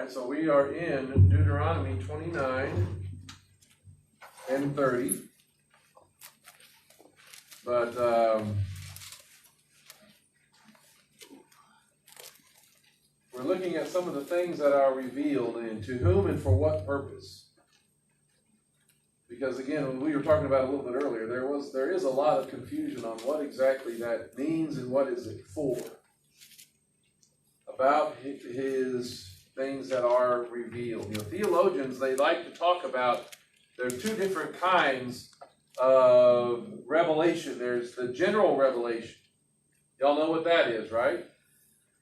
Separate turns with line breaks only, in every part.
right, so we are in Deuteronomy 29 and 30. But we're looking at some of the things that are revealed and to whom and for what purpose. Because again, when we were talking about a little bit earlier, there is a lot of confusion on what exactly that means and what is it for. About his things that are revealed. You know, theologians, they like to talk about, there's two different kinds of revelation. There's the general revelation. Y'all know what that is, right?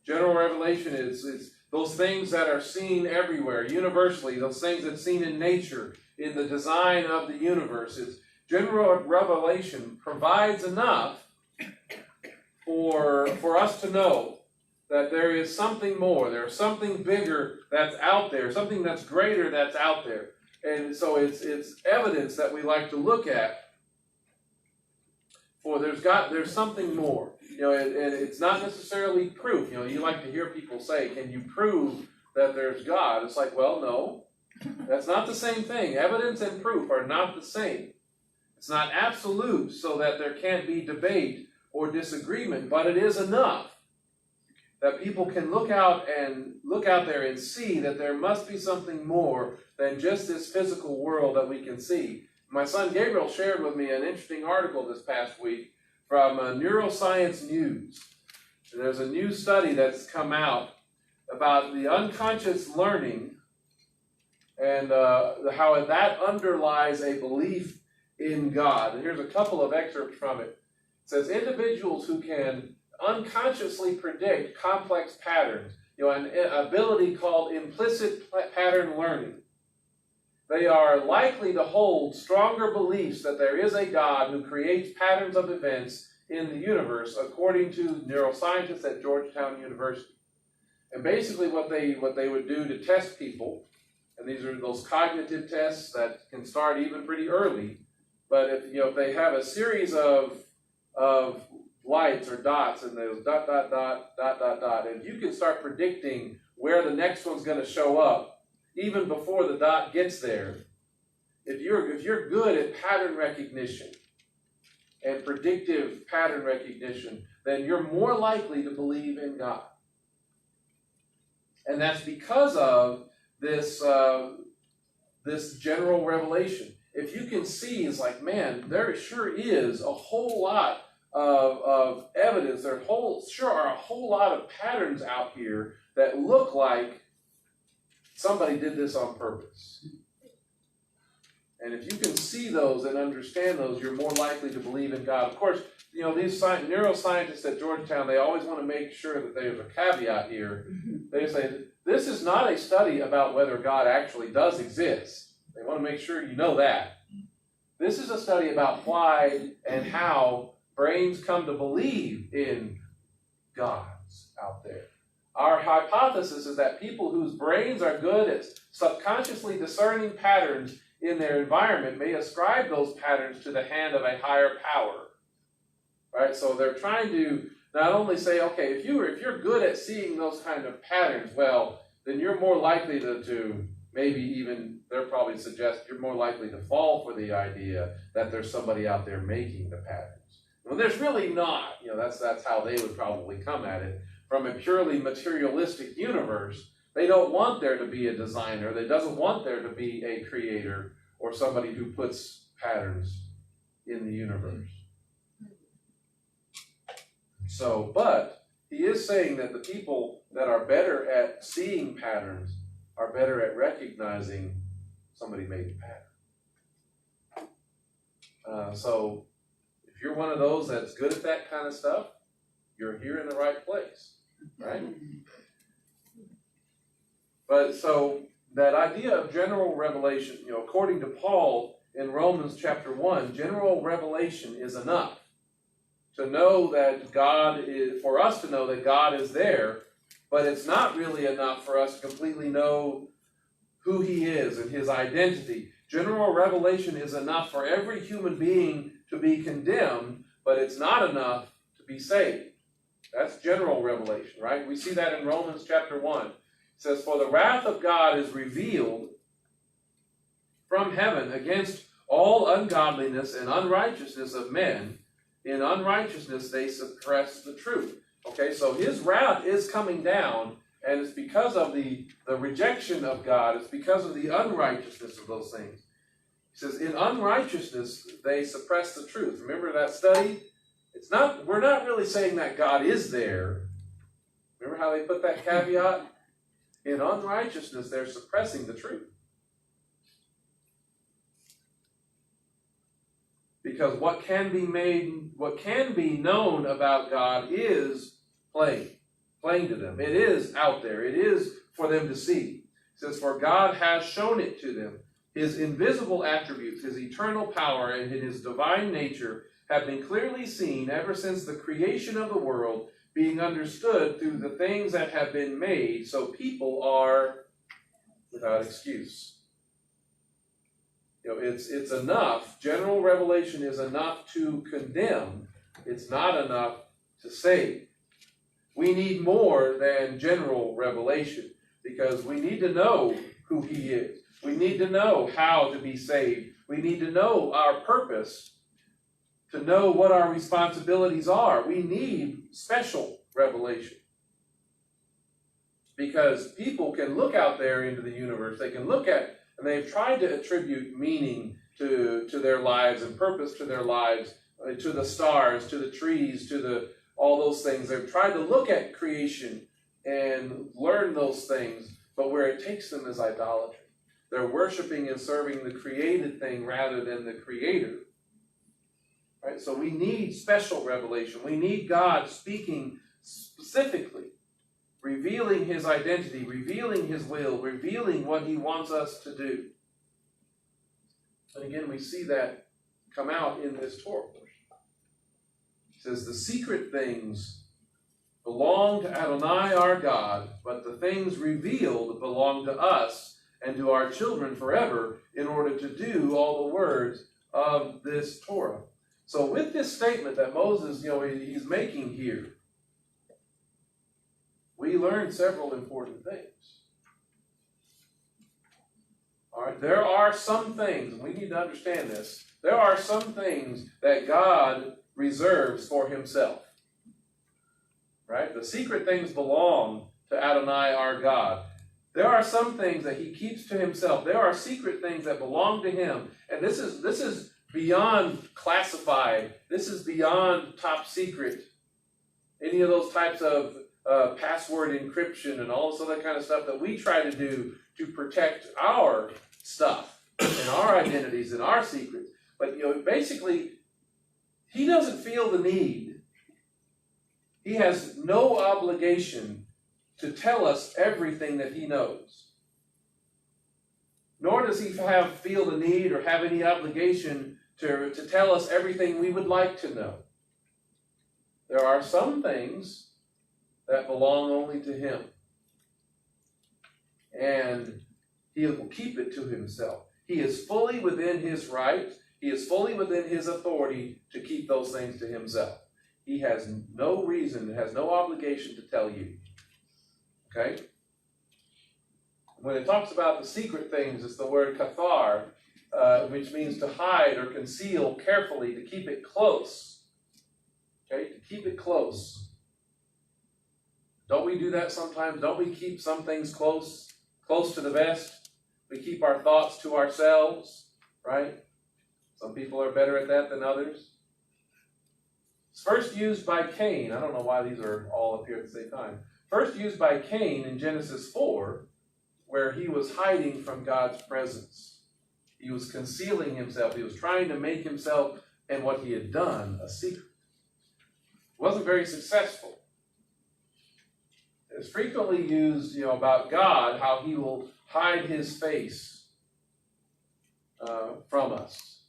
General revelation is those things that are seen everywhere, universally, those things that's seen in nature, in the design of the universe. It's general revelation provides enough for us to know that there is something more, there's something bigger that's out there, something that's greater that's out there. And so it's evidence that we like to look at. For there's something more. You know, and it's not necessarily proof. You know, you like to hear people say, can you prove that there's God? It's like, well, no. That's not the same thing. Evidence and proof are not the same. It's not absolute so that there can't be debate or disagreement, but it is enough that people can look out there and see that there must be something more than just this physical world that we can see. My son Gabriel shared with me an interesting article this past week from Neuroscience News. And there's a new study that's come out about the unconscious learning and how that underlies a belief in God. And here's a couple of excerpts from it. It says, individuals who can unconsciously predict complex patterns, you know, an ability called implicit pattern learning. They are likely to hold stronger beliefs that there is a God who creates patterns of events in the universe, according to neuroscientists at Georgetown University. And basically what they would do to test people, and these are those cognitive tests that can start even pretty early, but if they have a series of lights or dots, and there's dot, dot, dot, dot, dot, dot, and you can start predicting where the next one's going to show up, even before the dot gets there. If you're good at pattern recognition and predictive pattern recognition, then you're more likely to believe in God. And that's because of this general revelation. If you can see, it's like, man, there sure is a whole lot of evidence. There sure are a whole lot of patterns out here that look like somebody did this on purpose. And if you can see those and understand those, you're more likely to believe in God. Of course, you know, these neuroscientists at Georgetown, they always want to make sure that there's a caveat here. They say, this is not a study about whether God actually does exist. They want to make sure you know that. This is a study about why and how brains come to believe in gods out there. Our hypothesis is that people whose brains are good at subconsciously discerning patterns in their environment may ascribe those patterns to the hand of a higher power. Right? So they're trying to not only say, okay, if you're good at seeing those kind of patterns, well, then you're more likely to maybe even, they'll probably suggest you're more likely to fall for the idea that there's somebody out there making the patterns. Well, there's really not. You know, that's how they would probably come at it. From a purely materialistic universe, they don't want there to be a designer. They doesn't want there to be a creator or somebody who puts patterns in the universe. So, but he is saying that the people that are better at seeing patterns are better at recognizing somebody made the pattern. So if you're one of those that's good at that kind of stuff, you're here in the right place, right? But so that idea of general revelation, you know, according to Paul in Romans chapter 1, general revelation is enough to know that God is, for us to know that God is there, but it's not really enough for us to completely know who he is and his identity. General revelation is enough for every human being to be condemned, but it's not enough to be saved. That's general revelation, right? We see that in Romans chapter 1. says, "For the wrath of God is revealed from heaven against all ungodliness and unrighteousness of men. In unrighteousness they suppress the truth." Okay, so his wrath is coming down, and it's because of the rejection of God. It's because of the unrighteousness of those things. He says, in unrighteousness they suppress the truth. Remember that study? We're not really saying that God is there. Remember how they put that caveat? In unrighteousness they're suppressing the truth. Because what can be known about God is plain to them. It is out there. It is for them to see. It says, "For God has shown it to them. His invisible attributes, his eternal power, and his divine nature have been clearly seen ever since the creation of the world, being understood through the things that have been made, so people are without excuse." It's enough. General revelation is enough to condemn. It's not enough to save. We need more than general revelation, because we need to know who he is. We need to know how to be saved. We need to know our purpose, to know what our responsibilities are. We need special revelation. Because people can look out there into the universe. They can look at, and they've tried to attribute meaning to their lives and purpose to their lives, to the stars, to the trees, to all those things. They've tried to look at creation and learn those things, but where it takes them is idolatry. They're worshiping and serving the created thing rather than the creator. Right? So we need special revelation. We need God speaking specifically, revealing his identity, revealing his will, revealing what he wants us to do. And again, we see that come out in this Torah portion. It says, "The secret things belong to Adonai our God, but the things revealed belong to us and to our children forever, in order to do all the words of this Torah." So with this statement that Moses, he's making here, we learn several important things. All right, there are some things, and we need to understand this, there are some things that God reserves for himself. Right? The secret things belong to Adonai our God. There are some things that he keeps to himself. There are secret things that belong to him. And this is beyond classified. This is beyond top secret. Any of those types of password encryption and all this other kind of stuff that we try to do to protect our stuff and our identities and our secrets. But basically, he doesn't feel the need. He has no obligation to tell us everything that he knows. Nor does he feel the need or have any obligation to tell us everything we would like to know. There are some things that belong only to him. And he will keep it to himself. He is fully within his right. He is fully within his authority to keep those things to himself. He has no reason, has no obligation to tell you. Okay? When it talks about the secret things, it's the word kathar, which means to hide or conceal carefully, to keep it close. Okay? To keep it close. Don't we do that sometimes? Don't we keep some things close to the vest? We keep our thoughts to ourselves, right? Some people are better at that than others. It's first used by Cain. I don't know why these are all up here at the same time. First used by Cain in Genesis 4, where he was hiding from God's presence. He was concealing himself. He was trying to make himself and what he had done a secret. It wasn't very successful. It's frequently used, about God, how he will hide his face from us.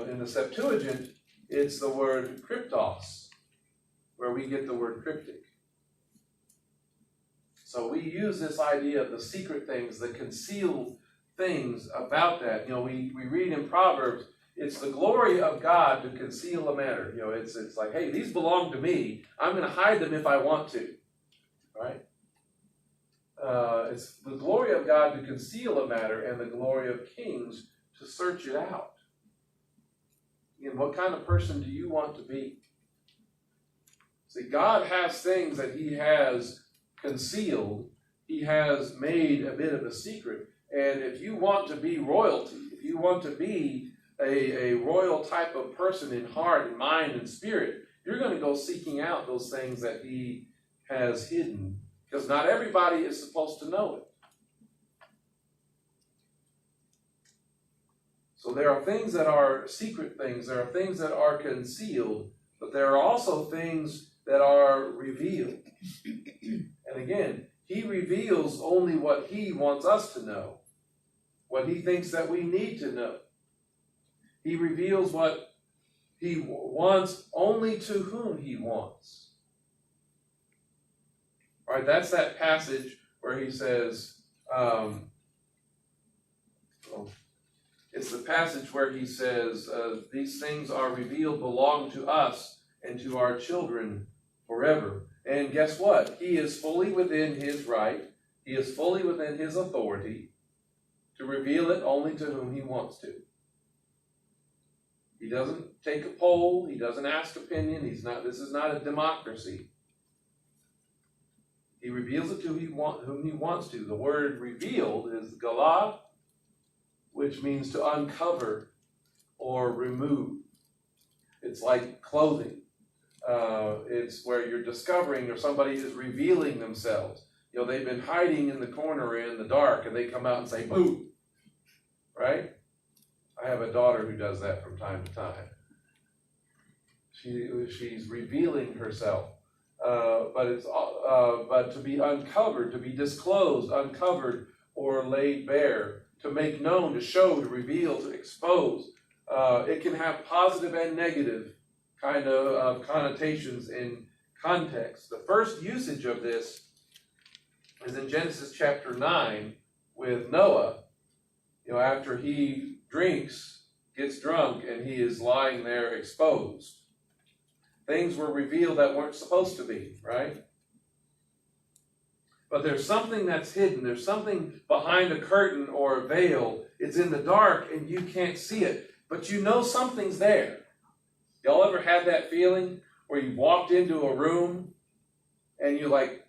In the Septuagint, it's the word kryptos, where we get the word cryptic. So we use this idea of the secret things, the concealed things about that. We read in Proverbs, it's the glory of God to conceal a matter. It's like, hey, these belong to me. I'm going to hide them if I want to. Right? It's the glory of God to conceal a matter, and the glory of kings to search it out. Again, what kind of person do you want to be? See, God has things that He has concealed. He has made a bit of a secret. And if you want to be royalty, if you want to be a royal type of person in heart and mind and spirit, you're going to go seeking out those things that He has hidden. Because not everybody is supposed to know it. So there are things that are secret things. There are things that are concealed. But there are also things that are revealed. And again, He reveals only what He wants us to know. What He thinks that we need to know. He reveals what He wants only to whom He wants. Right, that's that passage where He says, it's the passage where He says, these things are revealed, belong to us and to our children forever. And guess what? He is fully within His right. He is fully within His authority to reveal it only to whom He wants to. He doesn't take a poll. He doesn't ask opinion. This is not a democracy. He reveals it to whom He wants to. The word revealed is galah, which means to uncover or remove. It's like clothing. It's where you're discovering or somebody is revealing themselves. You know, they've been hiding in the corner in the dark and they come out and say, boo. Right? I have a daughter who does that from time to time. She's revealing herself. But to be uncovered, to be disclosed, uncovered, or laid bare, to make known, to show, to reveal, to expose. It can have positive and negative kind of connotations in context. The first usage of this is in Genesis chapter 9 with Noah. You know, after he drinks, gets drunk, and he is lying there exposed. Things were revealed that weren't supposed to be, right? But there's something that's hidden. There's something behind a curtain or a veil. It's in the dark and you can't see it. But you know something's there. Y'all ever had that feeling where you walked into a room and you're like,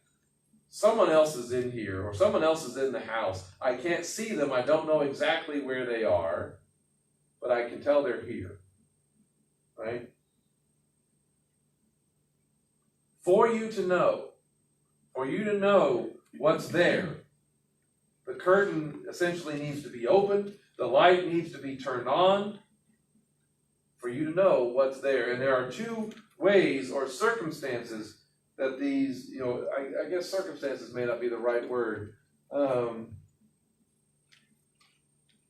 someone else is in here or someone else is in the house. I can't see them. I don't know exactly where they are, but I can tell they're here, right? For you to know what's there, the curtain essentially needs to be opened, the light needs to be turned on, for you to know what's there. And there are two ways or circumstances that these, I guess circumstances may not be the right word.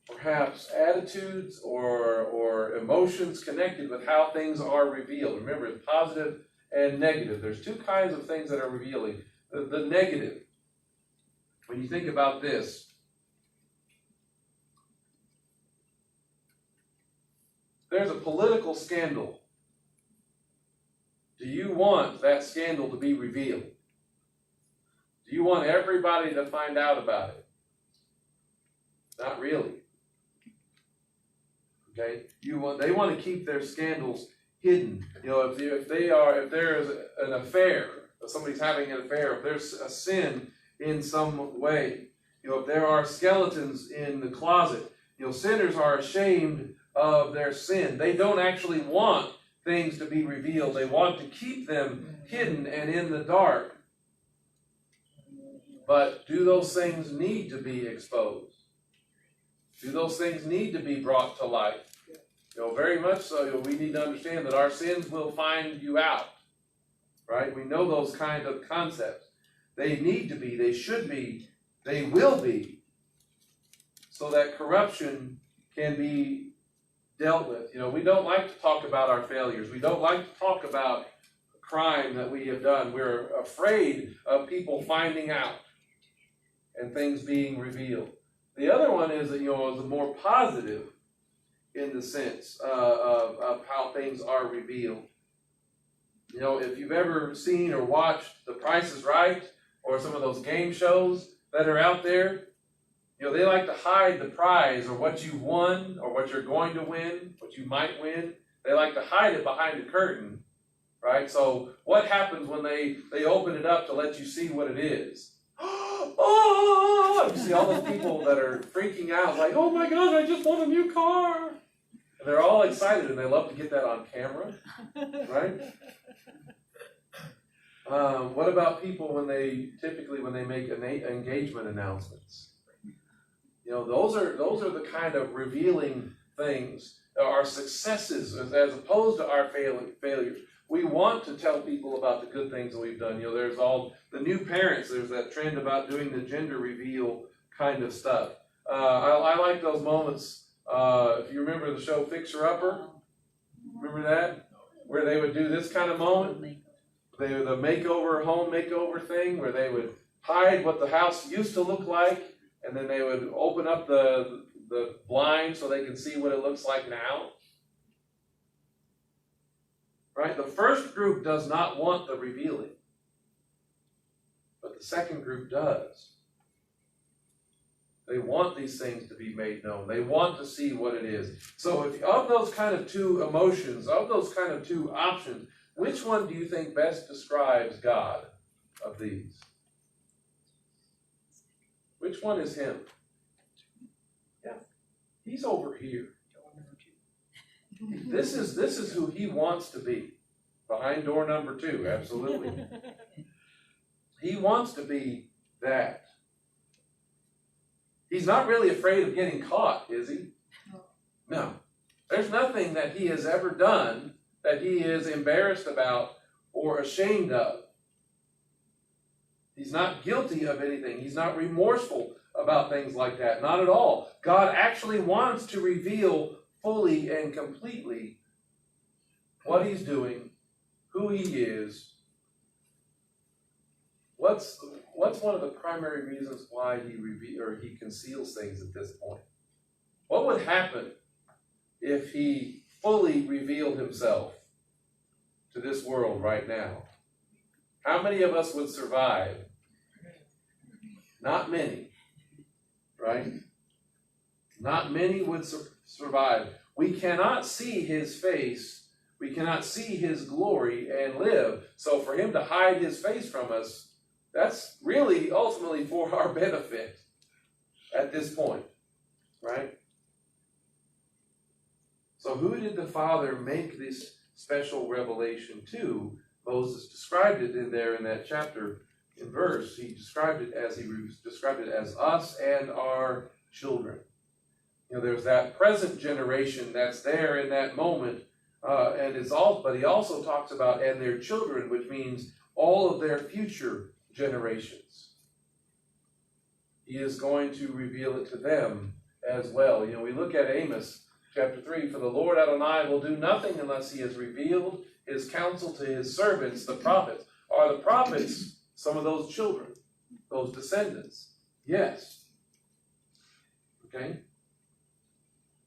Perhaps attitudes or emotions connected with how things are revealed. Remember, it's positive and negative. There's two kinds of things that are revealing. The negative, when you think about this, there's a political scandal. Do you want that scandal to be revealed? Do you want everybody to find out about it? Not really. Okay? They want to keep their scandals hidden. If there is an affair, if somebody's having an affair, if there's a sin in some way, if there are skeletons in the closet, sinners are ashamed of their sin. They don't actually want things to be revealed. They want to keep them hidden and in the dark. But do those things need to be exposed? Do those things need to be brought to light? Very much so. We need to understand that our sins will find you out. Right? We know those kind of concepts. They need to be, they should be, they will be, so that corruption can be dealt with. We don't like to talk about our failures. We don't like to talk about crime that we have done. We're afraid of people finding out and things being revealed. The other one is that, is more positive in the sense of how things are revealed. If you've ever seen or watched The Price is Right or some of those game shows, that are out there, they like to hide the prize or what you won or what you're going to win, what you might win. They like to hide it behind a curtain, right? So what happens when they open it up to let you see what it is? Oh! You see all those people that are freaking out, like, oh my gosh, I just won a new car. And they're all excited, and they love to get that on camera, right? What about people when they make engagement announcements? Those are the kind of revealing things, our successes as opposed to our failures. We want to tell people about the good things that we've done. There's all the new parents. There's that trend about doing the gender reveal kind of stuff. I like those moments. If you remember the show Fixer Upper, remember that? Where they would do this kind of moment. The home makeover thing, where they would hide what the house used to look like, and then they would open up the blind so they can see what it looks like now. Right? The first group does not want the revealing, but the second group does. They want these things to be made known. They want to see what it is. So if of those kind of two emotions, of those kind of two options, which one do you think best describes God of these? Which one is him? Yeah, he's over here. This is who he wants to be. Behind door number 2, absolutely. He wants to be that. He's not really afraid of getting caught, is he? No. There's nothing that he has ever done that he is embarrassed about or ashamed of. He's not guilty of anything. He's not remorseful about things like that. Not at all. God actually wants to reveal fully and completely what he's doing, who he is. What's one of the primary reasons why he conceals things at this point? What would happen if he fully revealed himself to this world right now? How many of us would survive? Not many, right? Not many would survive. We cannot see his face. We cannot see his glory and live. So for him to hide his face from us, that's really ultimately for our benefit at this point, right? So who did the Father make this special revelation to? Moses described it in that chapter in verse. He described it as us and our children. There's that present generation that's there in that moment, but he also talks about and their children, which means all of their future generations. He is going to reveal it to them as well. We look at Amos chapter 3, for the Lord Adonai will do nothing unless he has revealed his counsel to his servants, the prophets. Are the prophets some of those children, those descendants? Yes. Okay?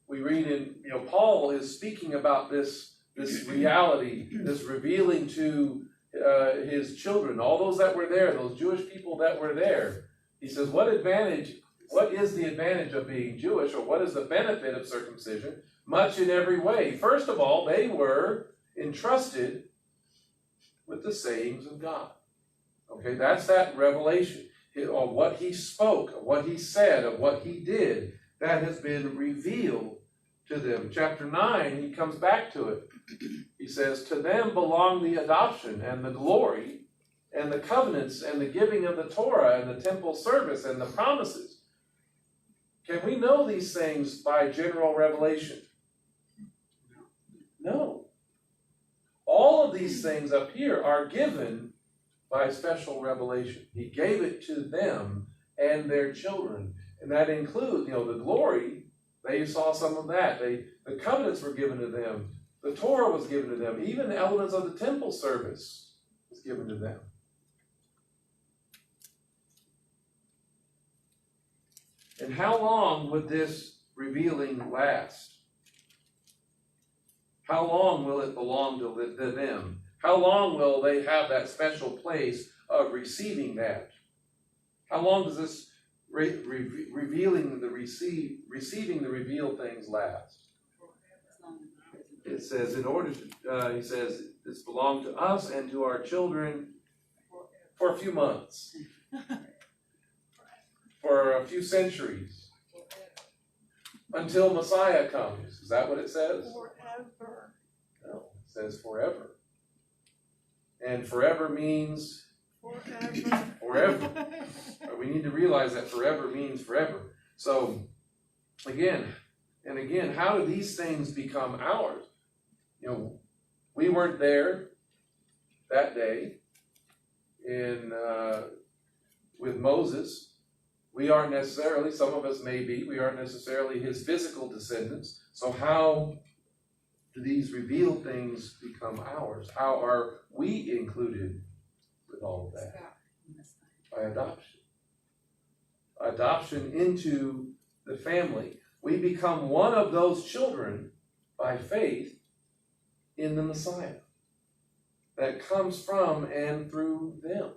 We read in, Paul is speaking about this reality, this revealing to his children, all those that were there, those Jewish people that were there. He says, what is the advantage of being Jewish, or what is the benefit of circumcision? Much in every way. First of all, they were entrusted with the sayings of God. Okay, that's that revelation of what he spoke, of what he said, of what he did. That has been revealed to them. Chapter 9, he comes back to it. He says, to them belong the adoption and the glory and the covenants and the giving of the Torah and the temple service and the promises. Can we know these things by general revelation? No. All of these things up here are given by special revelation. He gave it to them and their children. And that includes, the glory. They saw some of that. The covenants were given to them. The Torah was given to them. Even the elements of the temple service was given to them. And how long would this revealing last? How long will it belong to them? How long will they have that special place of receiving that? How long does this receiving the revealed things last. It says, in order to, he says, this belonged to us and to our children for a few months, for a few centuries, until Messiah comes. Is that what it says?
Forever.
No, it says forever. And forever means forever. We need to realize that forever means forever. So, again, how do these things become ours? You know, we weren't there that day with Moses. We aren't necessarily, some of us may be, we aren't necessarily his physical descendants. So how do these revealed things become ours? How are we included with all of that? By adoption. Adoption into the family. We become one of those children by faith in the Messiah that comes from and through them.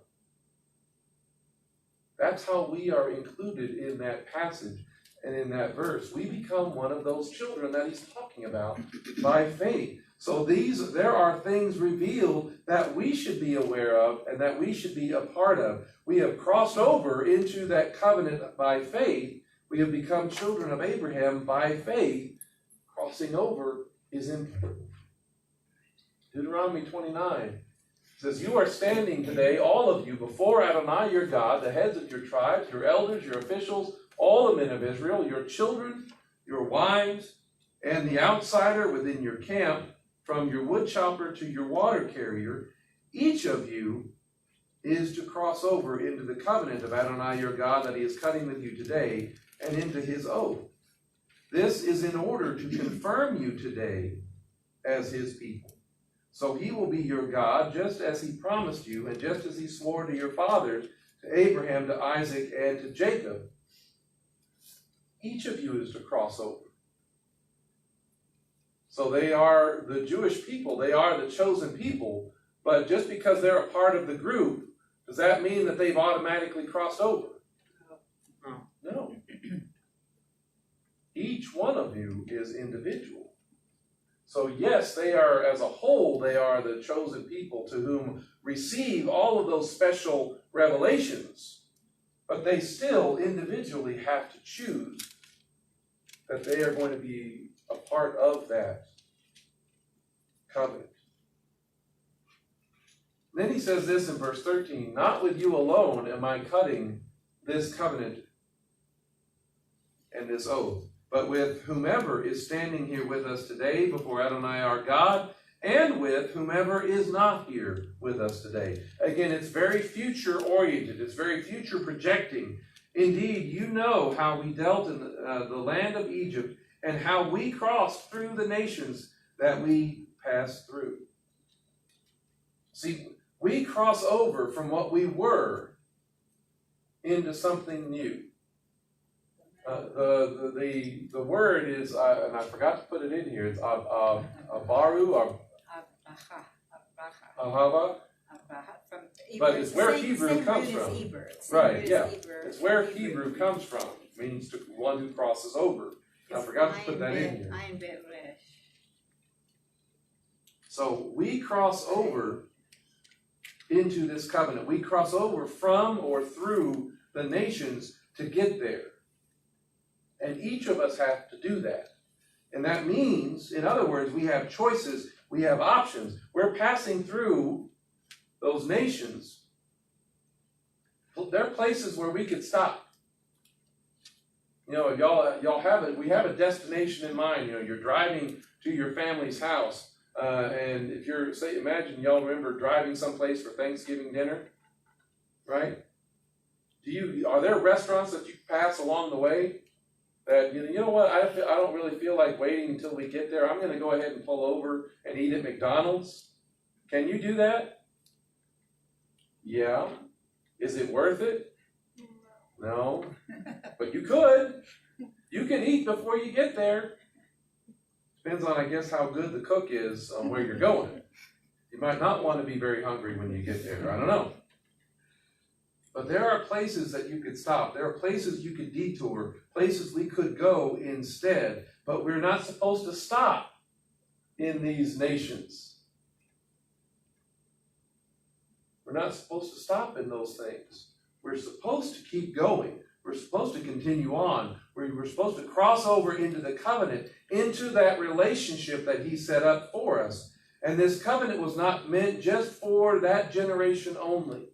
That's how we are included in that passage and in that verse. We become one of those children that he's talking about by faith. So there are things revealed that we should be aware of and that we should be a part of. We have crossed over into that covenant by faith. We have become children of Abraham by faith. Crossing over is important. Deuteronomy 29 says, you are standing today, all of you, before Adonai your God, the heads of your tribes, your elders, your officials, all the men of Israel, your children, your wives, and the outsider within your camp, from your wood chopper to your water carrier. Each of you is to cross over into the covenant of Adonai your God that he is cutting with you today, and into his oath. This is in order to confirm you today as his people. So he will be your God, just as he promised you, and just as he swore to your fathers, to Abraham, to Isaac, and to Jacob. Each of you is to cross over. So they are the Jewish people, they are the chosen people, but just because they're a part of the group, does that mean that they've automatically crossed over? No. Each one of you is individual. So yes, they are, as a whole, they are the chosen people to whom receive all of those special revelations, but they still individually have to choose that they are going to be a part of that covenant. Then he says this in verse 13, not with you alone am I cutting this covenant and this oath, but with whomever is standing here with us today before Adonai our God, and with whomever is not here with us today. Again, it's very future-oriented. It's very future-projecting. Indeed, you know how we dealt in the land of Egypt and how we crossed through the nations that we passed through. See, we cross over from what we were into something new. The word is, and I forgot to put it in here, it's avaru, or ahava, but it's where Hebrew comes from. Right, yeah. It's where Hebrew comes from. It means one who crosses over. I forgot to put that in here. So we cross over into this covenant. We cross over from or through the nations to get there. And each of us have to do that. And that means, in other words, we have choices, we have options. We're passing through those nations. There are places where we could stop. You know, y'all have it. We have a destination in mind. You know, you're driving to your family's house. And if you're, say, imagine y'all remember driving someplace for Thanksgiving dinner, right? Are there restaurants that you pass along the way that, you know what, I don't really feel like waiting until we get there. I'm going to go ahead and pull over and eat at McDonald's. Can you do that? Yeah. Is it worth it? No. But you could. You can eat before you get there. Depends on, I guess, how good the cook is on where you're going. You might not want to be very hungry when you get there. I don't know. But there are places that you could stop. There are places you could detour, places we could go instead. But we're not supposed to stop in these nations. We're not supposed to stop in those things. We're supposed to keep going. We're supposed to continue on. We're supposed to cross over into the covenant, into that relationship that he set up for us. And this covenant was not meant just for that generation only,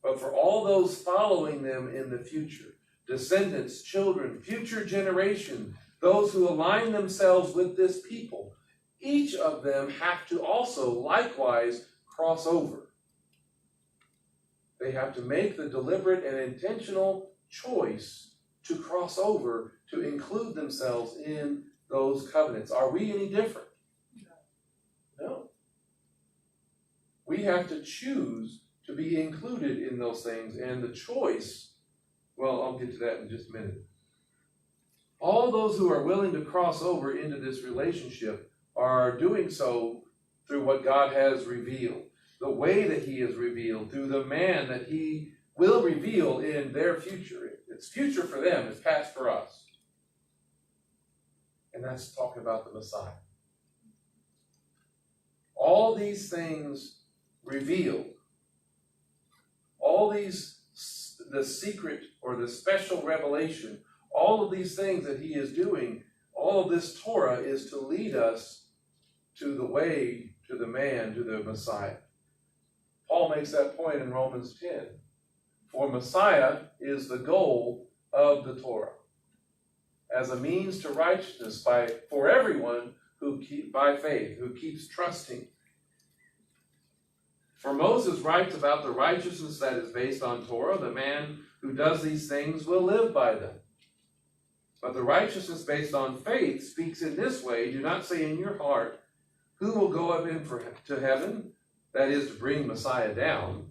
but for all those following them in the future. Descendants, children, future generation, those who align themselves with this people. Each of them have to also likewise cross over. They have to make the deliberate and intentional choice to cross over, to include themselves in those covenants. Are we any different? No. We have to choose to be included in those things, and the choice, well, I'll get to that in just a minute. All those who are willing to cross over into this relationship are doing so through what God has revealed, the way that he has revealed, through the man that he will reveal in their future. It's future for them, it's past for us. And that's talking about the Messiah. All these things revealed, all these, the secret or the special revelation, all of these things that he is doing, all of this Torah is to lead us to the way, to the man, to the Messiah. Paul makes that point in Romans 10. For Messiah is the goal of the Torah, as a means to righteousness for everyone who by faith, who keeps trusting. For Moses writes about the righteousness that is based on Torah. The man who does these things will live by them. But the righteousness based on faith speaks in this way: do not say in your heart, who will go up to heaven, that is to bring Messiah down,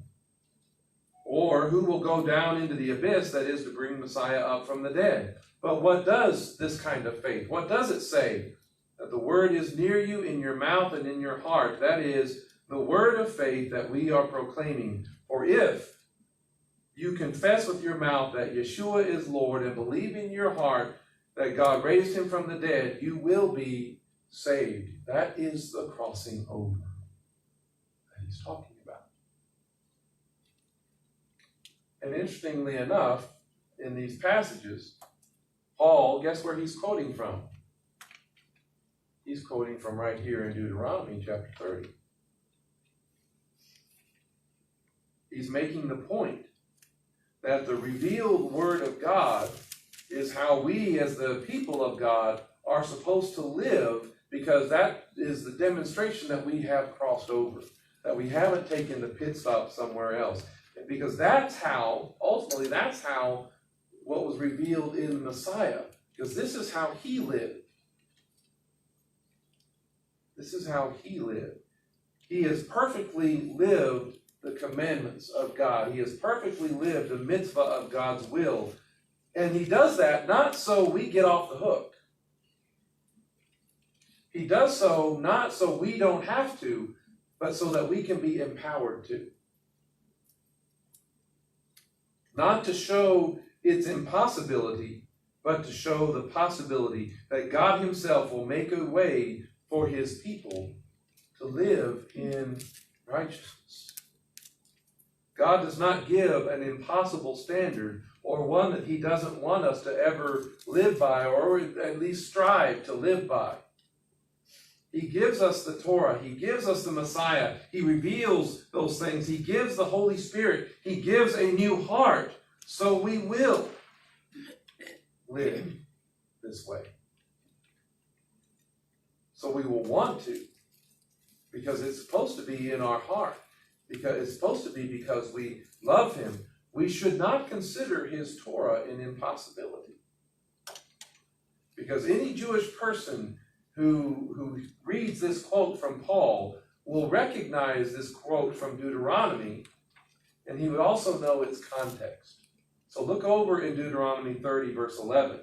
or who will go down into the abyss, that is to bring Messiah up from the dead. But what does this kind of faith, what does it say? That the word is near you, in your mouth and in your heart. That is the word of faith that we are proclaiming. For if you confess with your mouth that Yeshua is Lord and believe in your heart that God raised him from the dead, you will be saved. That is the crossing over that he's talking about. And interestingly enough, in these passages, Paul, guess where he's quoting from? He's quoting from right here in Deuteronomy chapter 30. He's making the point that the revealed word of God is how we as the people of God are supposed to live, because that is the demonstration that we have crossed over, that we haven't taken the pit stop somewhere else. Because that's how, ultimately, that's how what was revealed in Messiah. Because this is how he lived. This is how he lived. He has perfectly lived the commandments of God. He has perfectly lived the mitzvah of God's will. And he does that not so we get off the hook. He does so not so we don't have to, but so that we can be empowered to. Not to show its impossibility, but to show the possibility that God himself will make a way for his people to live in righteousness. God does not give an impossible standard, or one that he doesn't want us to ever live by, or at least strive to live by. He gives us the Torah. He gives us the Messiah. He reveals those things. He gives the Holy Spirit. He gives a new heart, so we will live this way. So we will want to, because it's supposed to be in our heart. Because it's supposed to be because we love him. We should not consider his Torah an impossibility. Because any Jewish person who reads this quote from Paul will recognize this quote from Deuteronomy, and he would also know its context. So look over in Deuteronomy 30, verse 11.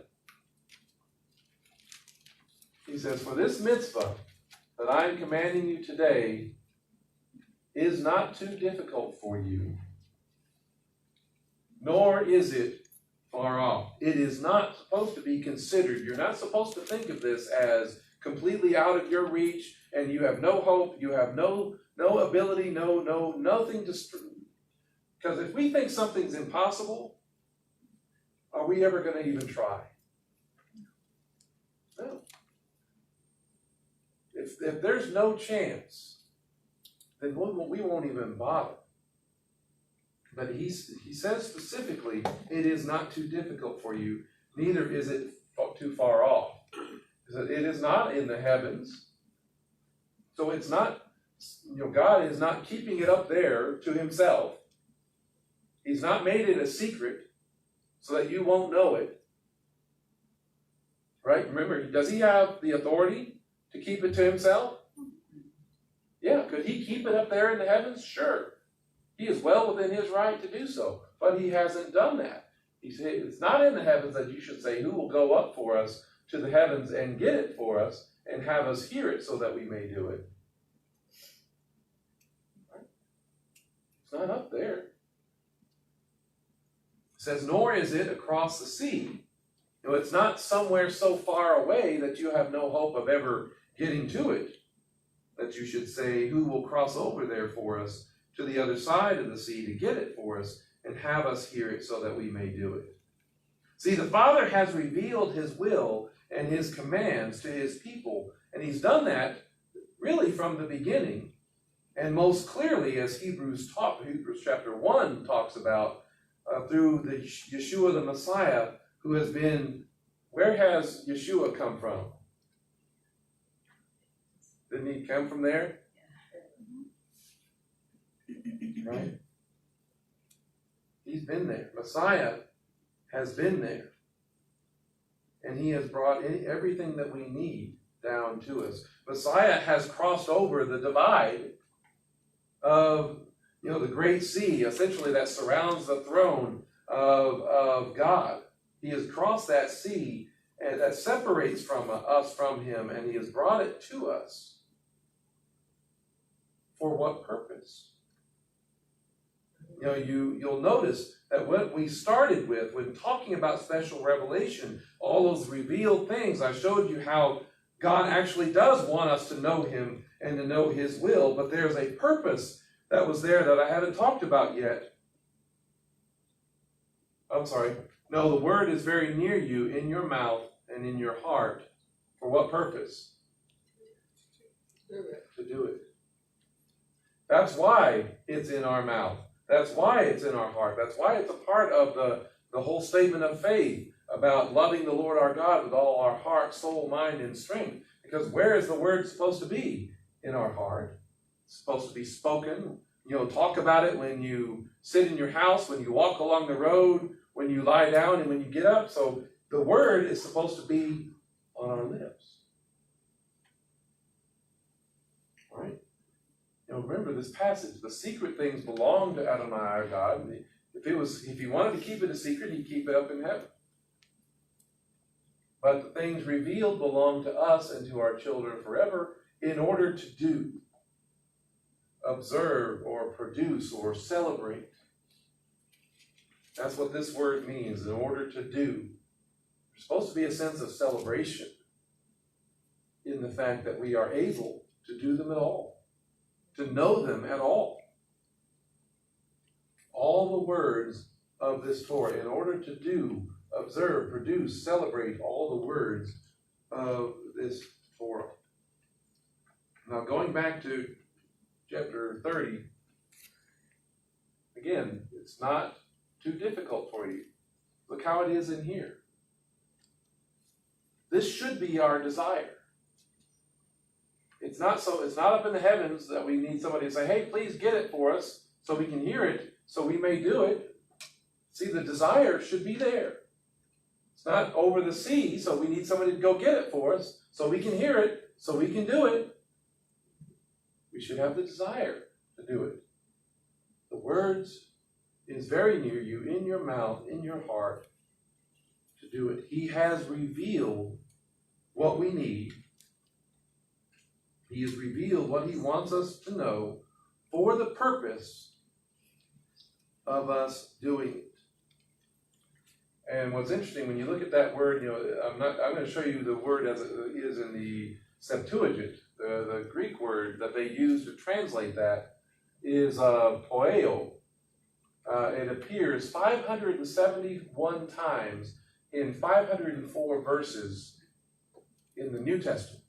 He says, for this mitzvah that I am commanding you today is not too difficult for you. nor is it far off. It is not supposed to be considered. You're not supposed to think of this as completely out of your reach, and you have no hope, you have no ability, nothing to. Because if we think something's impossible, are we ever going to even try? No. If there's no chance, then we won't even bother. But he says specifically, it is not too difficult for you, neither is it too far off. It is not in the heavens. So it's not, God is not keeping it up there to himself. He's not made it a secret so that you won't know it. Right? Remember, does he have the authority to keep it to himself? Yeah, could he keep it up there in the heavens? Sure. He is well within his right to do so, but he hasn't done that. He said, it's not in the heavens that you should say, who will go up for us to the heavens and get it for us and have us hear it so that we may do it. Right? It's not up there. It says, nor is it across the sea. It's not somewhere so far away that you have no hope of ever getting to it, that you should say, who will cross over there for us to the other side of the sea to get it for us and have us hear it so that we may do it. See, the Father has revealed his will and his commands to his people, and he's done that really from the beginning, and most clearly as Hebrews chapter 1 talks about, through the Yeshua the Messiah, who has been, where has Yeshua come from? Didn't he come from there? Right? He's been there. Messiah has been there. And he has brought everything that we need down to us. Messiah has crossed over the divide of the great sea, essentially, that surrounds the throne of God. He has crossed that sea and that separates us from him, and he has brought it to us. For what purpose? You'll notice that what we started with when talking about special revelation, all those revealed things, I showed you how God actually does want us to know him and to know his will, but there's a purpose that was there that I haven't talked about yet. I'm sorry. No, the word is very near you, in your mouth and in your heart. For what purpose? To do it. That's why it's in our mouth. That's why it's in our heart. That's why it's a part of the whole statement of faith about loving the Lord our God with all our heart, soul, mind, and strength. Because where is the word supposed to be? In our heart. It's supposed to be spoken. Talk about it when you sit in your house, when you walk along the road, when you lie down, and when you get up. So the word is supposed to be on our lips. Right? Remember this passage. The secret things belong to Adonai our God. If he wanted to keep it a secret, he'd keep it up in heaven. But the things revealed belong to us and to our children forever, in order to do, observe, or produce, or celebrate. That's what this word means, in order to do. There's supposed to be a sense of celebration in the fact that we are able to do them at all, to know them at all. All the words of this Torah, in order to do, observe, produce, celebrate all the words of this Torah. Now, going back to chapter 30, again, it's not too difficult for you. Look how it is in here. This should be our desire. It's not up in the heavens that we need somebody to say, hey, please get it for us so we can hear it, so we may do it. See, the desire should be there. It's not over the sea, so we need somebody to go get it for us so we can hear it, so we can do it. We should have the desire to do it. The words is very near you, in your mouth, in your heart, to do it. He has revealed what we need. He has revealed what he wants us to know for the purpose of us doing it. And what's interesting, when you look at that word, I'm going to show you the word as it is in the Septuagint. The Greek word that they use to translate that is poeo. It appears 571 times in 504 verses in the New Testament.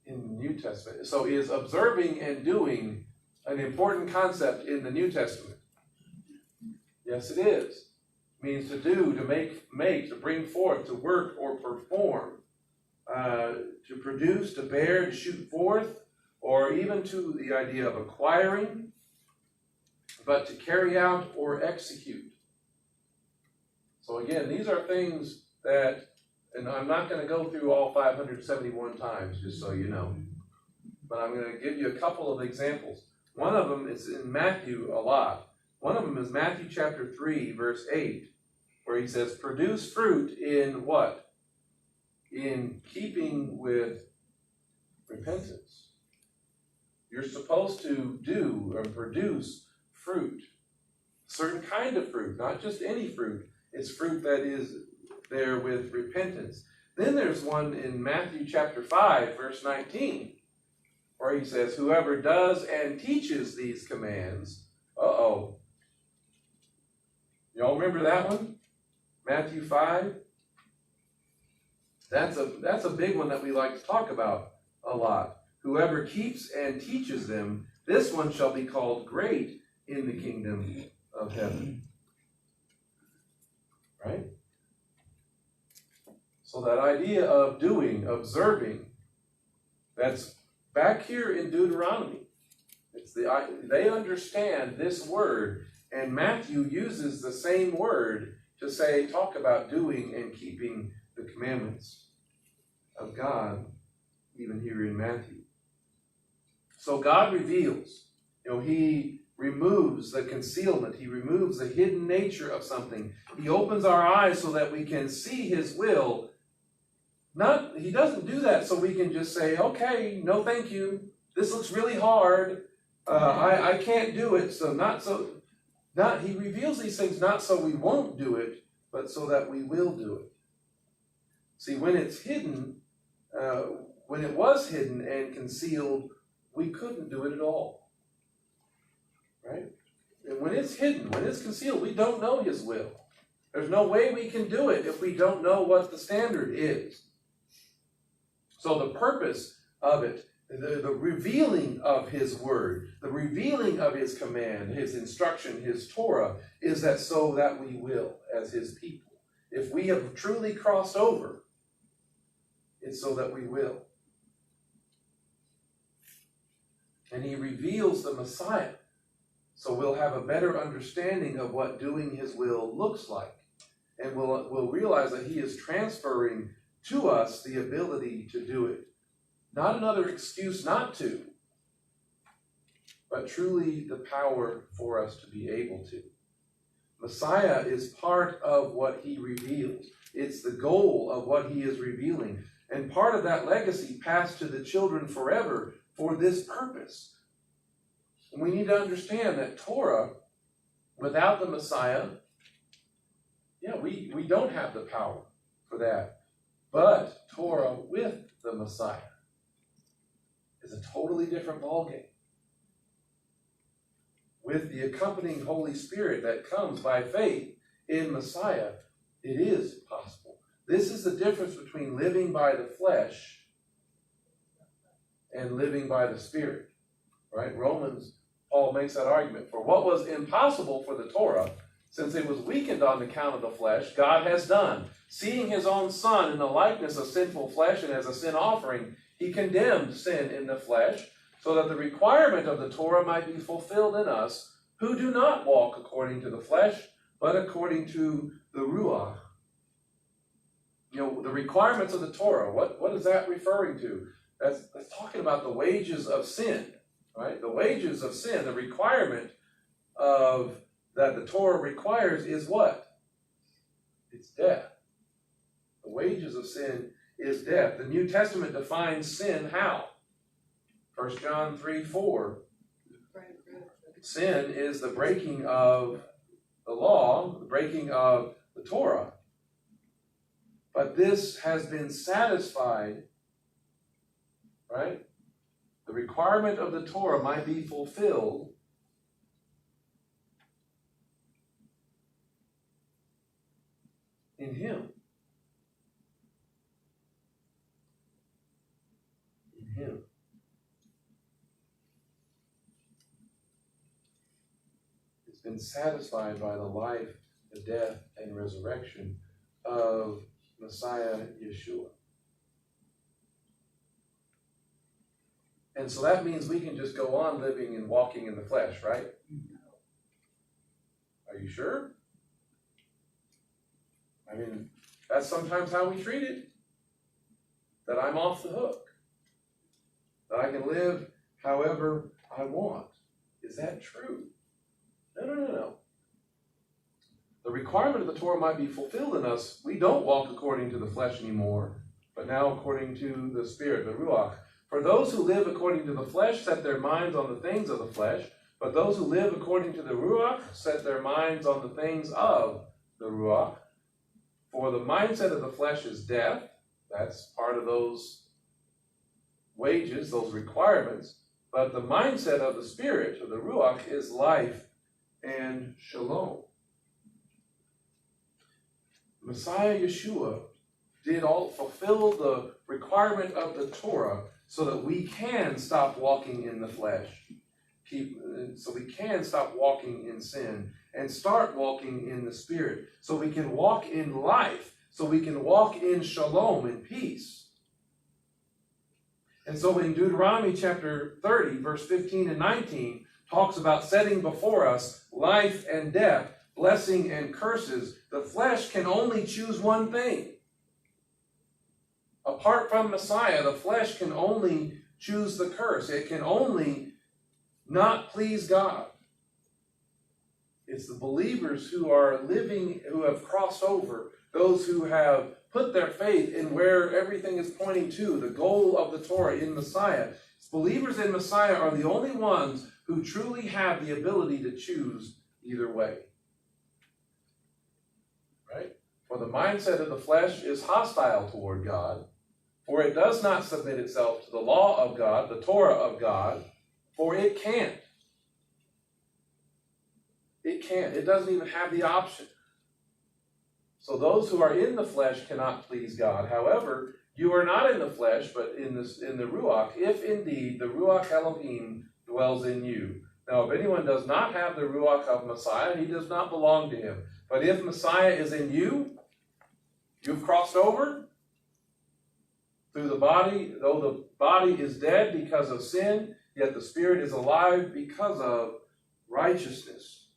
In the New Testament. So is observing and doing an important concept in the New Testament? Yes, it is. It means to do, to make, to bring forth, to work or perform, to produce, to bear, to shoot forth, or even to the idea of acquiring, but to carry out or execute. So again, these are things that, and I'm not going to go through all 571 times, just so you know, but I'm going to give you a couple of examples. One of them is in Matthew a lot. One of them is Matthew chapter 3, verse 8, where he says, produce fruit in what? In keeping with repentance. You're supposed to do or produce fruit. A certain kind of fruit, not just any fruit. It's fruit that is there with repentance. Then there's one in Matthew chapter 5, verse 19, where he says, whoever does and teaches these commands. Y'all remember that one? Matthew 5? That's a big one that we like to talk about a lot. Whoever keeps and teaches them, this one shall be called great in the kingdom of heaven. Right? So that idea of doing, observing, that's back here in Deuteronomy. They understand this word, and Matthew uses the same word to talk about doing and keeping the commandments of God, even here in Matthew. So God reveals, he removes the concealment. He removes the hidden nature of something. He opens our eyes so that we can see his will. He doesn't do that so we can just say, okay, no thank you. This looks really hard. I can't do it. He reveals these things not so we won't do it, but so that we will do it. See, when it's hidden, when it was hidden and concealed, we couldn't do it at all. Right? And when it's hidden, when it's concealed, we don't know his will. There's no way we can do it if we don't know what the standard is. So the purpose of it, the revealing of his word, the revealing of his command, his instruction, his Torah, is that so that we will as his people. If we have truly crossed over, it's so that we will. And he reveals the Messiah, so we'll have a better understanding of what doing his will looks like. And we'll realize that he is transferring to us the ability to do it. Not another excuse not to, but truly the power for us to be able to. Messiah is part of what he reveals. It's the goal of what he is revealing. And part of that legacy passed to the children forever for this purpose. And we need to understand that Torah, without the Messiah, we don't have the power for that. But Torah with the Messiah is a totally different ballgame. With the accompanying Holy Spirit that comes by faith in Messiah, it is possible. This is the difference between living by the flesh and living by the Spirit. Right? Paul makes that argument. For what was impossible for the Torah, since it was weakened on account of the flesh, God has done. Seeing his own Son in the likeness of sinful flesh and as a sin offering, he condemned sin in the flesh, so that the requirement of the Torah might be fulfilled in us, who do not walk according to the flesh, but according to the Ruach. The requirements of the Torah, what is that referring to? That's talking about the wages of sin, right? The wages of sin, the requirement of that the Torah requires is what? It's death. The wages of sin is death. The New Testament defines sin how? 1 John 3:4. Sin is the breaking of breaking of the Torah. But this has been satisfied, right? The requirement of the Torah might be fulfilled in Him. In Him. It's been satisfied by the life, the death, and resurrection of Messiah Yeshua. And so that means we can just go on living and walking in the flesh, right? Are you sure? I mean, that's sometimes how we treat it. That I'm off the hook. That I can live however I want. Is that true? No. The requirement of the Torah might be fulfilled in us. We don't walk according to the flesh anymore, but now according to the Spirit, the Ruach. For those who live according to the flesh set their minds on the things of the flesh, but those who live according to the Ruach set their minds on the things of the Ruach. For the mindset of the flesh is death. That's part of those wages, those requirements. But the mindset of the Spirit, or the Ruach, is life and shalom. Messiah Yeshua did fulfill the requirement of the Torah so that we can stop walking in the flesh. So we can stop walking in sin and start walking in the Spirit. So we can walk in life. So we can walk in shalom, in peace. And so in Deuteronomy chapter 30, verse 15 and 19, talks about setting before us life and death, blessing and curses. The flesh can only choose one thing. Apart from Messiah, the flesh can only choose the curse. It can only not please God. It's the believers who are living, who have crossed over, those who have put their faith in where everything is pointing to, the goal of the Torah in Messiah. Believers in Messiah are the only ones who truly have the ability to choose either way. Right? For the mindset of the flesh is hostile toward God, for it does not submit itself to the law of God, the Torah of God, for it can't. It can't. It doesn't even have the option. So those who are in the flesh cannot please God. However, you are not in the flesh, but in the Ruach, if indeed the Ruach Elohim dwells in you. Now, if anyone does not have the Ruach of Messiah, he does not belong to him. But if Messiah is in you, you've crossed over through the body. Though the body is dead because of sin, yet the Spirit is alive because of righteousness.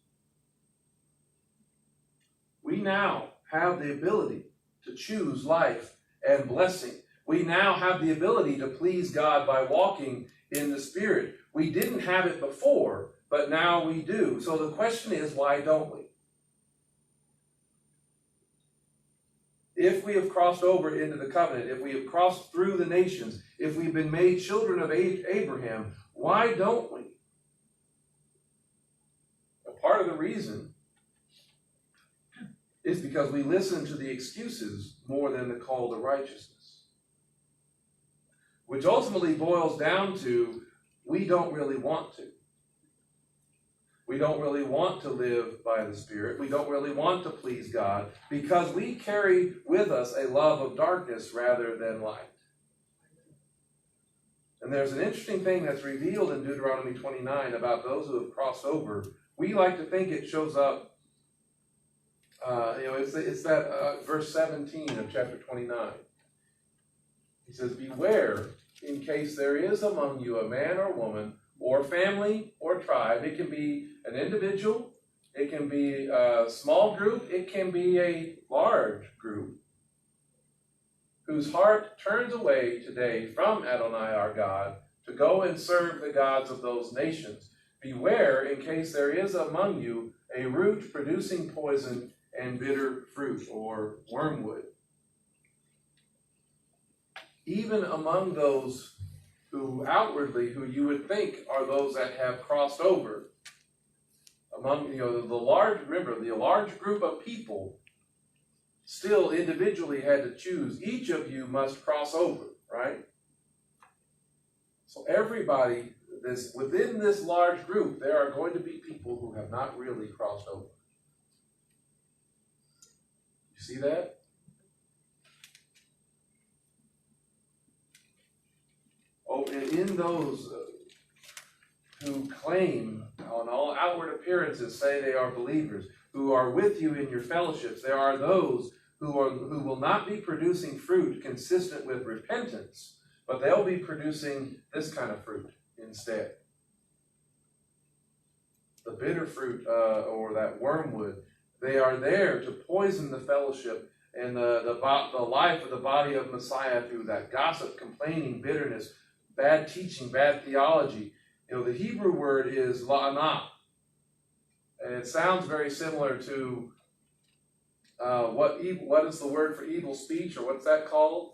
We now have the ability to choose life and blessing. We now have the ability to please God by walking in the Spirit. We didn't have it before, but now we do. So the question is, why don't we? If we have crossed over into the covenant, if we have crossed through the nations, if we've been made children of Abraham, why don't we? A part of the reason is because we listen to the excuses more than the call to righteousness. Which ultimately boils down to, we don't really want to. We don't really want to live by the Spirit. We don't really want to please God because we carry with us a love of darkness rather than light. And there's an interesting thing that's revealed in Deuteronomy 29 about those who have crossed over. We like to think it shows up, it's that verse 17 of chapter 29. He says, beware in case there is among you a man or woman or family or tribe. It can be an individual, it can be a small group, it can be a large group, whose heart turns away today from Adonai our God to go and serve the gods of those nations. Beware in case there is among you a root producing poison and bitter fruit, or wormwood. Even among those who outwardly, who you would think are those that have crossed over, among, the large group of people still individually had to choose. Each of you must cross over, right? So everybody, within this large group, there are going to be people who have not really crossed over. You see that? Oh, and in those who claim on all outward appearances say they are believers, who are with you in your fellowships, there are those who will not be producing fruit consistent with repentance, but they'll be producing this kind of fruit instead. The bitter fruit, or that wormwood, they are there to poison the fellowship and the life of the body of Messiah through that gossip, complaining, bitterness, bad teaching, bad theology. The Hebrew word is la'anah. And it sounds very similar to what is the word for evil speech, or what's that called?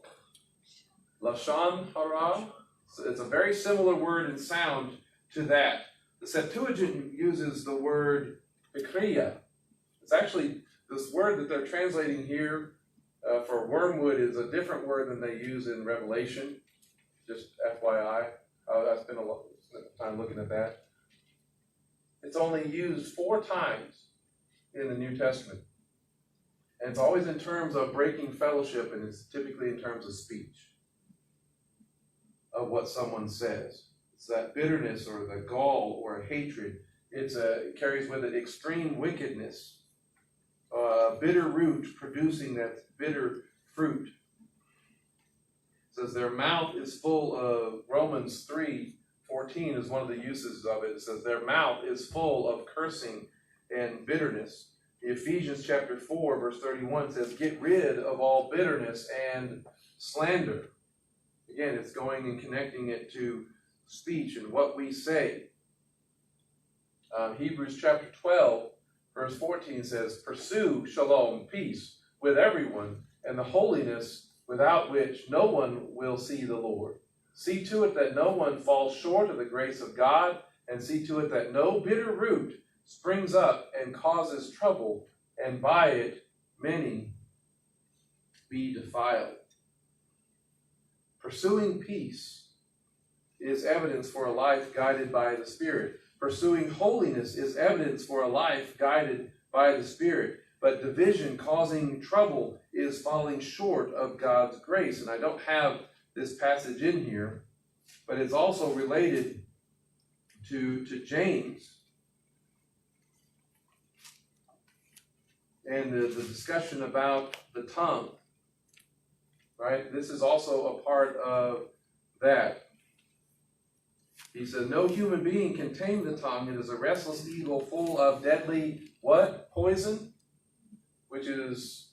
Lashon hara. So it's a very similar word in sound to that. The Septuagint uses the word pikria. It's actually, this word that they're translating here for wormwood is a different word than they use in Revelation. Just FYI. I spent a lot of time looking at that. It's only used 4 times in the New Testament. And it's always in terms of breaking fellowship, and it's typically in terms of speech, of what someone says. It's that bitterness or the gall or hatred. It carries with it extreme wickedness. Bitter root producing that bitter fruit. It says their mouth is full of, Romans 3:14 is one of the uses of it. It says their mouth is full of cursing and bitterness. Ephesians chapter 4 verse 31 says, get rid of all bitterness and slander. Again, it's going and connecting it to speech and what we say. Hebrews chapter 12 verse 14 says, pursue shalom, peace, with everyone, and the holiness without which no one will see the Lord. See to it that no one falls short of the grace of God, and see to it that no bitter root springs up and causes trouble, and by it many be defiled. Pursuing peace is evidence for a life guided by the Spirit. Pursuing holiness is evidence for a life guided by the Spirit. But division causing trouble is falling short of God's grace. And I don't have this passage in here, but it's also related to James. And the discussion about the tongue, right? This is also a part of that. He says, no human being can tame the tongue. It is a restless evil full of deadly, what? Poison? Which is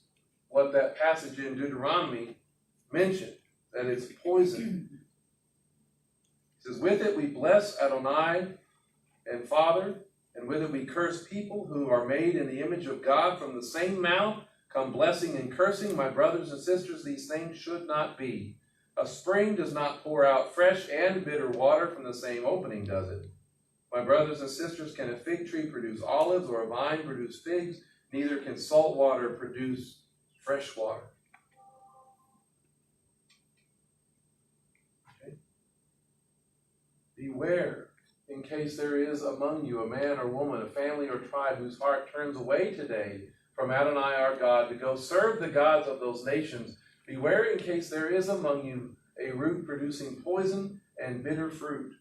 what that passage in Deuteronomy mentioned, that it's poison. He says, with it we bless Adonai and Father, and with it we curse people who are made in the image of God. From the same mouth come blessing and cursing. My brothers and sisters, these things should not be. A spring does not pour out fresh and bitter water from the same opening, does it? My brothers and sisters, can a fig tree produce olives, or a vine produce figs? Neither can salt water produce fresh water. Okay. Beware, in case there is among you a man or woman, a family or tribe, whose heart turns away today from Adonai our God to go serve the gods of those nations. Beware, in case there is among you a root producing poison and bitter fruit.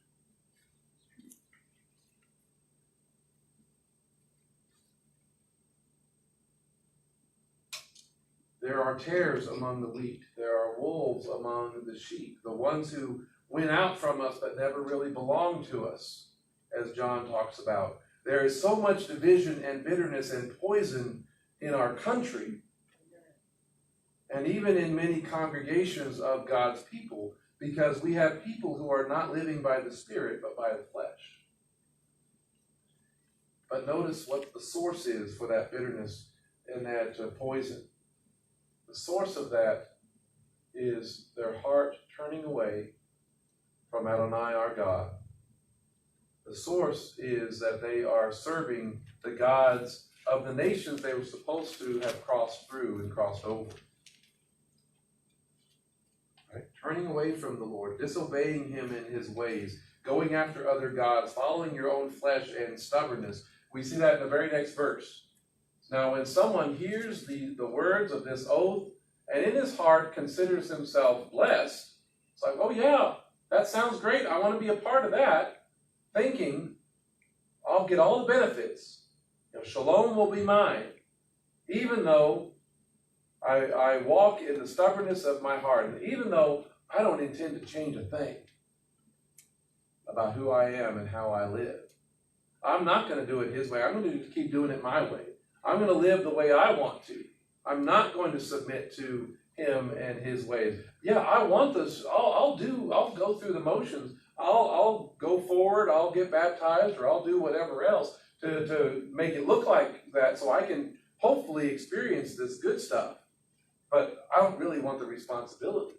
There are tares among the wheat. There are wolves among the sheep. The ones who went out from us but never really belonged to us, as John talks about. There is so much division and bitterness and poison in our country, and even in many congregations of God's people, because we have people who are not living by the Spirit but by the flesh. But notice what the source is for that bitterness and that poison. The source of that is their heart turning away from Adonai our God. The source is that they are serving the gods of the nations they were supposed to have crossed through and crossed over. Right? Turning away from the Lord, disobeying him in his ways, going after other gods, following your own flesh and stubbornness. We see that in the very next verse. Now, when someone hears the words of this oath and in his heart considers himself blessed, it's like, oh yeah, that sounds great. I want to be a part of that. Thinking, I'll get all the benefits. Shalom will be mine. Even though I walk in the stubbornness of my heart, and even though I don't intend to change a thing about who I am and how I live. I'm not going to do it his way. I'm going to keep doing it my way. I'm going to live the way I want to. I'm not going to submit to him and his ways. Yeah, I want this. I'll go through the motions. I'll go forward. I'll get baptized, or I'll do whatever else to make it look like that so I can hopefully experience this good stuff. But I don't really want the responsibility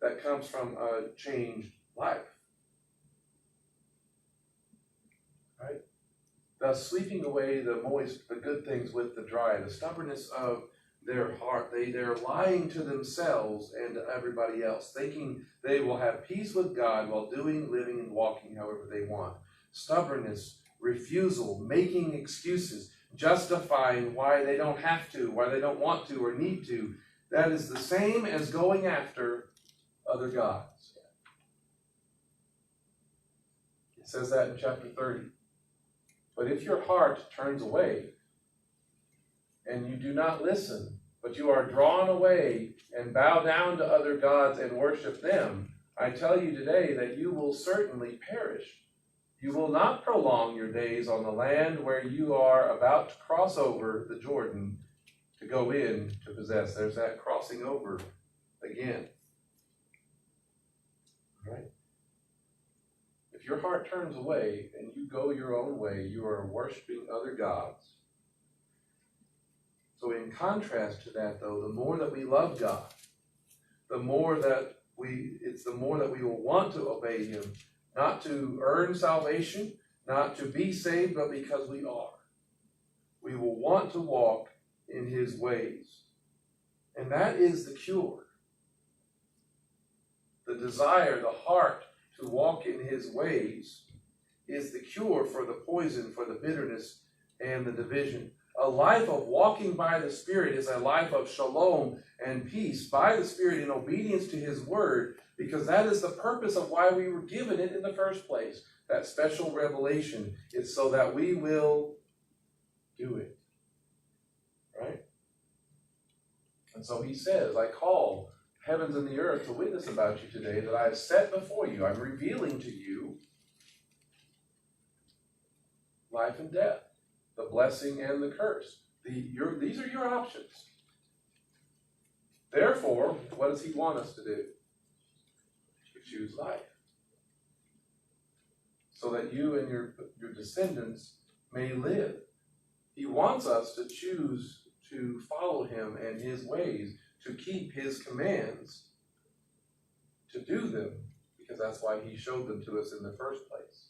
that comes from a changed life. Right? Thus, sweeping away the moist, the good things with the dry, the stubbornness of their heart. They're lying to themselves and to everybody else, thinking they will have peace with God while doing, living, and walking however they want. Stubbornness, refusal, making excuses, justifying why they don't have to, why they don't want to or need to. That is the same as going after other gods. It says that in chapter 30. But if your heart turns away, and you do not listen, but you are drawn away and bow down to other gods and worship them, I tell you today that you will certainly perish. You will not prolong your days on the land where you are about to cross over the Jordan to go in to possess. There's that crossing over again. Right? If your heart turns away and you go your own way, you are worshiping other gods. So in contrast to that, though, the more that we love God, the more that we will want to obey him, not to earn salvation, not to be saved, but because we are. We will want to walk in his ways. And that is the cure. The desire, the heart to walk in his ways is the cure for the poison, for the bitterness, and the division. A life of walking by the Spirit is a life of shalom and peace by the Spirit in obedience to his word, because that is the purpose of why we were given it in the first place. That special revelation is so that we will do it. Right? And so he says, I call heavens and the earth to witness about you today that I have set before you. I'm revealing to you life and death, the blessing and the curse. These are your options. Therefore, what does he want us to do? To choose life. So that you and your descendants may live. He wants us to choose to follow him and his ways, to keep his commands, to do them, because that's why he showed them to us in the first place.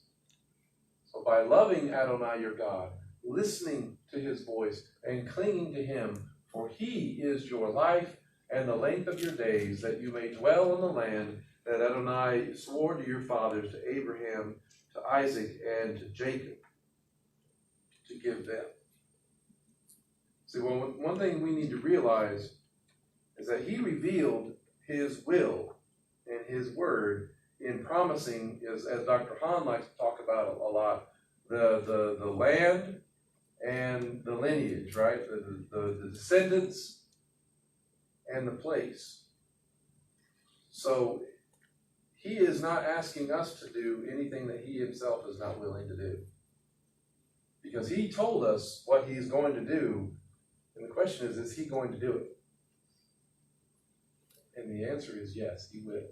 So by loving Adonai your God, listening to his voice, and clinging to him, for he is your life and the length of your days, that you may dwell in the land that Adonai swore to your fathers, to Abraham, to Isaac, and to Jacob, to give them. See, one thing we need to realize is that he revealed his will and his word in promising, as Dr. Hahn likes to talk about a lot, the land and the lineage, right? The descendants and the place. So he is not asking us to do anything that he himself is not willing to do. Because he told us what he's going to do, and the question is he going to do it? And the answer is yes, he will.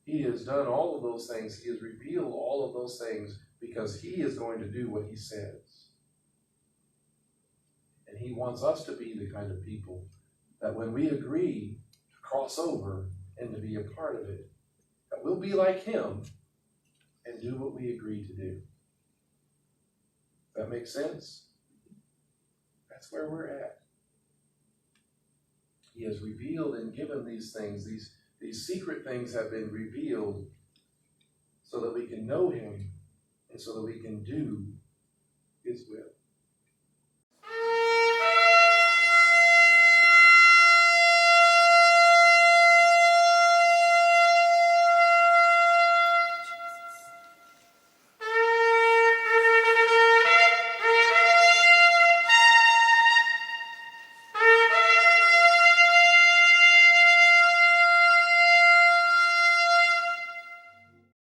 He has done all of those things. He has revealed all of those things because he is going to do what he says. And he wants us to be the kind of people that when we agree to cross over and to be a part of it, that we'll be like him and and do what we agreed to do. That makes sense? That's where we're at. He has revealed and given these things. These secret things have been revealed so that we can know him and so that we can do his will.